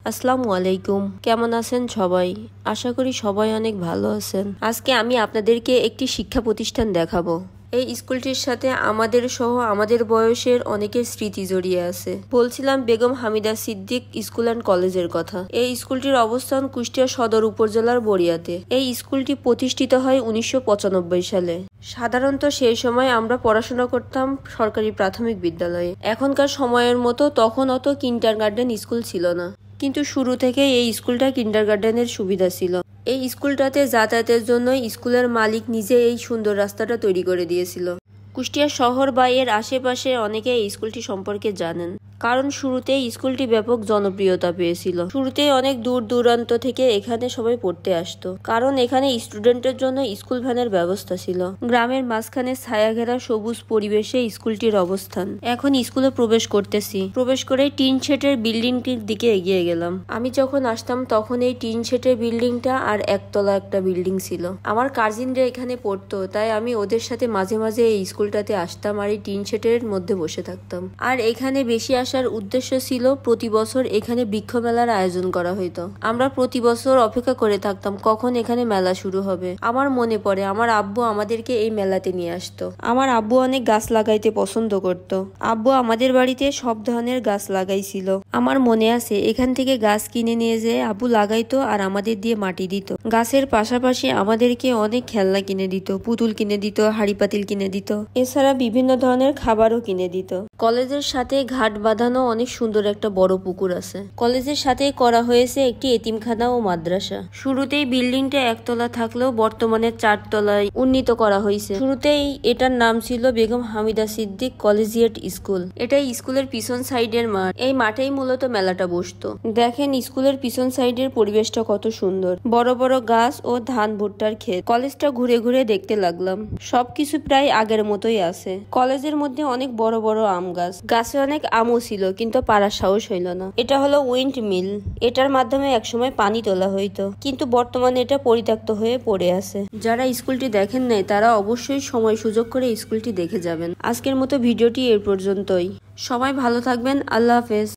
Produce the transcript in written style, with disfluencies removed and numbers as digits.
আসসালামু আলাইকুম, কেমন আছেন সবাই? আশা করি সবাই অনেক ভালো আছেন। আজকে আমি আপনাদেরকে একটি শিক্ষা প্রতিষ্ঠান দেখাবো। এই স্কুলটির সাথে আমাদের সহ আমাদের বয়সের অনেকের স্মৃতি জড়িয়ে আছে। বলছিলাম বেগম হামিদা সিদ্দিক স্কুল অ্যান্ড কলেজের কথা। এই স্কুলটির অবস্থান কুষ্টিয়া সদর উপজেলার বড়িয়াতে। এই স্কুলটি প্রতিষ্ঠিত হয় 1995 সালে। সাধারণত সেই সময় আমরা পড়াশোনা করতাম সরকারি প্রাথমিক বিদ্যালয়ে। এখনকার সময়ের মতো তখন অত কিন্ডারগার্টেন স্কুল ছিল না, কিন্তু শুরু থেকে এই স্কুলটা কিন্ডারগার্টেনের সুবিধা ছিল। এই স্কুলটাতে যাতায়াতের জন্য স্কুলের মালিক নিজে এই সুন্দর রাস্তাটা তৈরি করে দিয়েছিল। কুষ্টিয়া শহর বা এর আশেপাশে অনেকে এই স্কুলটি সম্পর্কে জানেন, কারণ শুরুতেই স্কুলটি ব্যাপক জনপ্রিয়তা পেয়েছিল। শুরুতেই অনেক দূর দূরান্ত থেকে এখানে সবাই পড়তে আসতো, কারণ এখানে স্টুডেন্টের জন্য স্কুল ভ্যানের ব্যবস্থা ছিল। গ্রামের মাঝখানে ছায়াঘেরা সবুজ পরিবেশে স্কুলটির অবস্থান। এখন স্কুলে প্রবেশ করতেছি। প্রবেশ করে টিন শেডের বিল্ডিংটির দিকে এগিয়ে গেলাম। আমি যখন আসতাম তখন এই টিন শেডের বিল্ডিংটা আর একতলা একটা বিল্ডিং ছিল। আমার কাজিনরা এখানে পড়তো, তাই আমি ওদের সাথে মাঝে মাঝে এই স্কুলটাতে আসতাম আর এই টিন শেডের মধ্যে বসে থাকতাম। আর এখানে বেশি আসার উদ্দেশ্য ছিল প্রতি বছর এখানে বৃক্ষ মেলার আয়োজন করা হইতো। আমরা প্রতি বছর অপেক্ষা করে থাকতাম কখন এখানে মেলা শুরু হবে। আমার মনে পড়ে আমার আব্বু আমাদেরকে এই মেলাতে নিয়ে আসতো। আমার আব্বু অনেক গাছ লাগাইতে পছন্দ করত। আব্বু আমাদের বাড়িতে সব ধরনের গাছ লাগাইছিল। আমার মনে আছে এখান থেকে গাছ কিনে নিয়ে যেয়ে আব্বু লাগাইতো আর আমাদের দিয়ে মাটি দিত। গাছের পাশাপাশি আমাদেরকে অনেক খেলনা কিনে দিত, পুতুল কিনে দিত, হাড়ি পাতিল কিনে দিত, এছাড়া বিভিন্ন ধরনের খাবারও কিনে দিত। কলেজের সাথে ঘাট বাঁধানো অনেক সুন্দর একটা বড় পুকুর আছে। কলেজের সাথে করা হয়েছে একটি এতিমখানা ও মাদ্রাসা। শুরুতেই বিল্ডিংটা একতলা থাকলেও বর্তমানে 4 তলায় উন্নীত করা হয়েছে। শুরুতেই এটার নাম ছিল বেগম হামিদা সিদ্দিক কলেজিয়েট স্কুল। এটাই স্কুলের পিছন সাইডের মাঠ। এই মাঠেই মূলত মেলাটা বসতো। দেখেন স্কুলের পিছন সাইডের পরিবেশটা কত সুন্দর, বড় বড় গাছ ও ধান ভুট্টার ক্ষেত। কলেজটা ঘুরে ঘুরে দেখতে লাগলাম, সবকিছু প্রায় আগের মতোই আছে। কলেজের মধ্যে অনেক বড় বড় আম গাছ, গাছে অনেক আমও ছিল, কিন্তু পাড়ার সাহস হইল না। এটা হলো উইন্ড মিল। এটার মাধ্যমে একসময় পানি তোলা হইতো, কিন্তু বর্তমানে এটা পরিত্যক্ত হয়ে পড়ে আছে। যারা স্কুলটি দেখেন নাই তারা অবশ্যই সময় সুযোগ করে স্কুলটি দেখে যাবেন। আজকের মতো ভিডিওটি এর পর্যন্তই। সবাই ভালো থাকবেন। আল্লাহ হাফেজ।